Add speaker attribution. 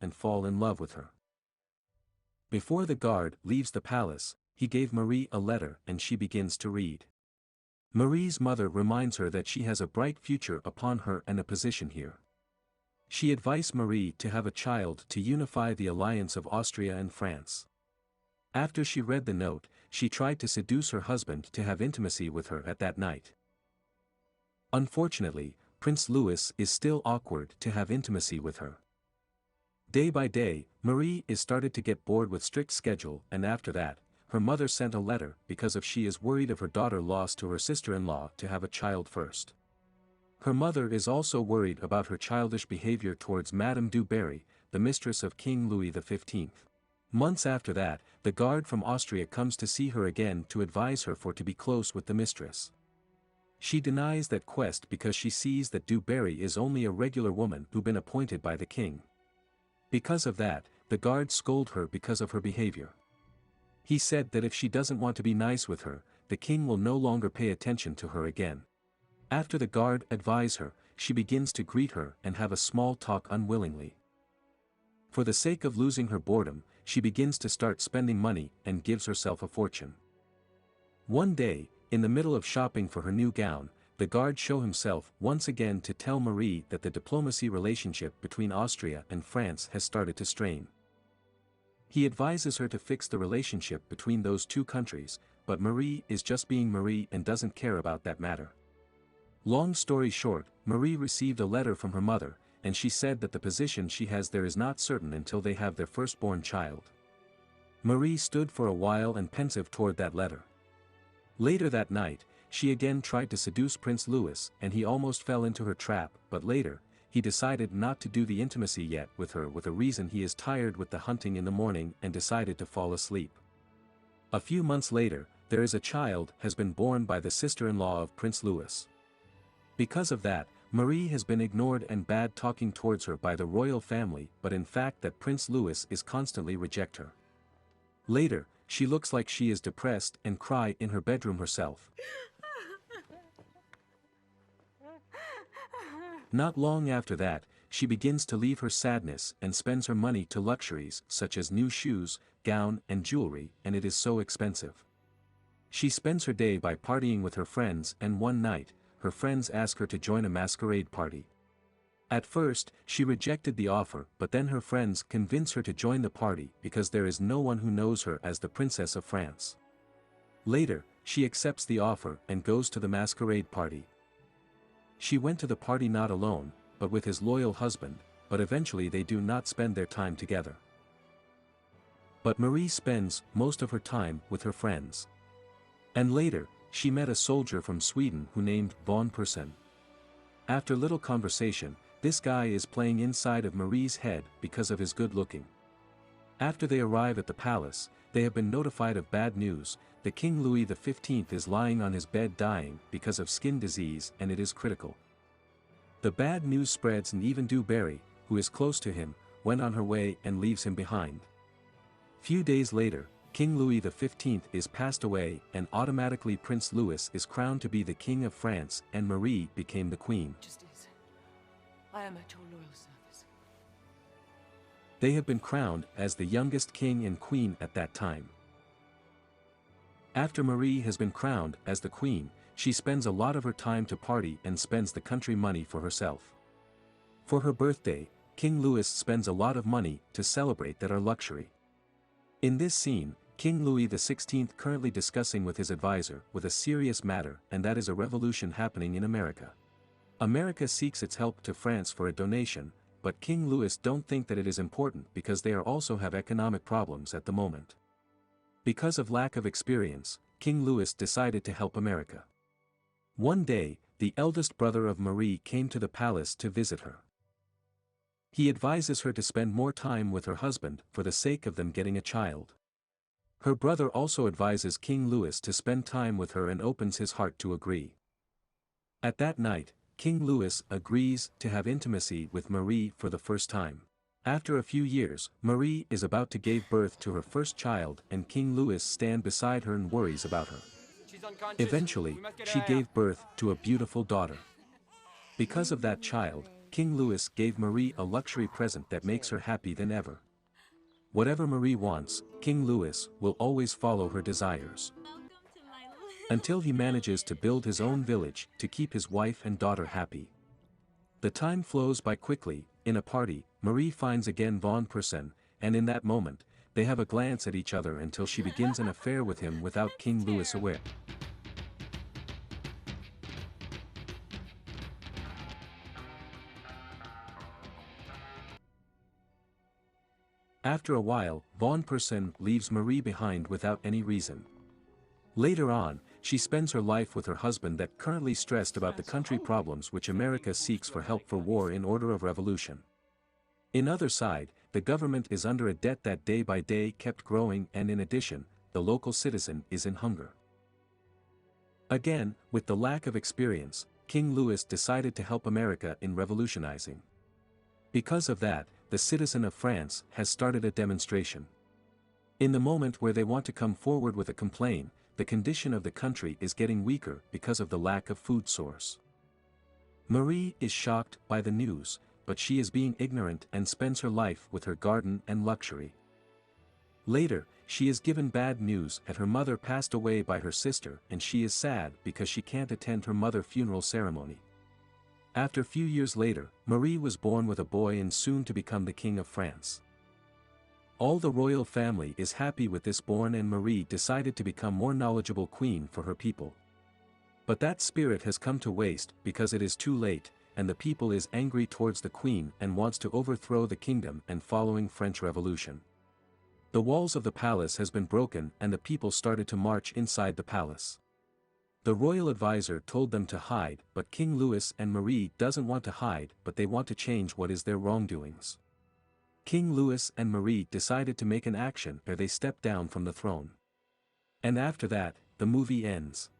Speaker 1: and fall in love with her. Before the guard leaves the palace, he gave Marie a letter and she begins to read. Marie's mother reminds her that she has a bright future upon her and a position here. She advised Marie to have a child to unify the alliance of Austria and France. After she read the note, she tried to seduce her husband to have intimacy with her at that night. Unfortunately, Prince Louis is still awkward to have intimacy with her. Day by day, Marie is started to get bored with strict schedule, and after that, her mother sent a letter because she is worried of her daughter lost to her sister-in-law to have a child first. Her mother is also worried about her childish behavior towards Madame du Barry, the mistress of King Louis XV. Months after that, the guard from Austria comes to see her again to advise her to be close with the mistress. She denies that quest because she sees that du Barry is only a regular woman who been appointed by the king. Because of that, the guard scold her because of her behavior. He said that if she doesn't want to be nice with her, the king will no longer pay attention to her again. After the guard advise her, she begins to greet her and have a small talk unwillingly. For the sake of losing her boredom, she begins to start spending money and gives herself a fortune. One day, in the middle of shopping for her new gown, the guard show himself once again to tell Marie that the diplomacy relationship between Austria and France has started to strain. He advises her to fix the relationship between those two countries, but Marie is just being Marie and doesn't care about that matter. Long story short, Marie received a letter from her mother, and she said that the position she has there is not certain until they have their firstborn child. Marie stood for a while and pensive toward that letter. Later that night, she again tried to seduce Prince Louis and he almost fell into her trap, but later, he decided not to do the intimacy yet with her with a reason he is tired with the hunting in the morning and decided to fall asleep. A few months later, there is a child has been born by the sister-in-law of Prince Louis. Because of that, Marie has been ignored and bad talking towards her by the royal family, but in fact that Prince Louis is constantly reject her. Later, she looks like she is depressed and cry in her bedroom herself. Not long after that, she begins to leave her sadness and spends her money to luxuries such as new shoes, gown and jewelry, and it is so expensive. She spends her day by partying with her friends, and one night, her friends ask her to join a masquerade party. At first, she rejected the offer, but then her friends convince her to join the party because there is no one who knows her as the Princess of France. Later, she accepts the offer and goes to the masquerade party. She went to the party not alone, but with his loyal husband, but eventually they do not spend their time together. But Marie spends most of her time with her friends. And later, she met a soldier from Sweden who named von Persson. After little conversation, this guy is playing inside of Marie's head because of his good looking. After they arrive at the palace, they have been notified of bad news. The King Louis XV is lying on his bed dying because of skin disease and it is critical. The bad news spreads and even du Barry, who is close to him, went on her way and leaves him behind. Few days later, King Louis XV is passed away and automatically Prince Louis is crowned to be the King of France and Marie became the Queen.
Speaker 2: Justice, I am at your loyal service.
Speaker 1: They have been crowned as the youngest king and queen at that time. After Marie has been crowned as the queen, she spends a lot of her time to party and spends the country money for herself. For her birthday, King Louis spends a lot of money to celebrate that are luxury. In this scene, King Louis XVI currently discussing with his advisor with a serious matter, and that is a revolution happening in America. America seeks its help to France for a donation, but King Louis don't think that it is important because they also have economic problems at the moment. Because of lack of experience, King Louis decided to help America. One day, the eldest brother of Marie came to the palace to visit her. He advises her to spend more time with her husband for the sake of them getting a child. Her brother also advises King Louis to spend time with her and opens his heart to agree. At that night, King Louis agrees to have intimacy with Marie for the first time. After a few years, Marie is about to give birth to her first child and King Louis stands beside her and worries about her. Eventually, she gave birth to a beautiful daughter. Because of that child, King Louis gave Marie a luxury present that makes her happy than ever. Whatever Marie wants, King Louis will always follow her desires. Until he manages to build his own village to keep his wife and daughter happy. The time flows by quickly. In a party, Marie finds again Von Person, and in that moment, they have a glance at each other until she begins an affair with him without King Louis aware. After a while, Von Person leaves Marie behind without any reason. Later on, she spends her life with her husband that currently stressed about the country problems which America seeks for help for war in order of revolution. In other side, the government is under a debt that day by day kept growing, and in addition, the local citizen is in hunger. Again, with the lack of experience, King Louis decided to help America in revolutionizing. Because of that, the citizen of France has started a demonstration. In the moment where they want to come forward with a complaint, the condition of the country is getting weaker because of the lack of food source. Marie is shocked by the news, but she is being ignorant and spends her life with her garden and luxury. Later, she is given bad news that her mother passed away by her sister, and she is sad because she can't attend her mother's funeral ceremony. After few years later, Marie was born with a boy and soon to become the King of France. All the royal family is happy with this born, and Marie decided to become more knowledgeable queen for her people. But that spirit has come to waste because it is too late, and the people is angry towards the queen and wants to overthrow the kingdom and following French Revolution. The walls of the palace has been broken and the people started to march inside the palace. The royal advisor told them to hide, but King Louis and Marie doesn't want to hide, but they want to change what is their wrongdoings. King Louis and Marie decided to make an action where they step down from the throne. And after that, the movie ends.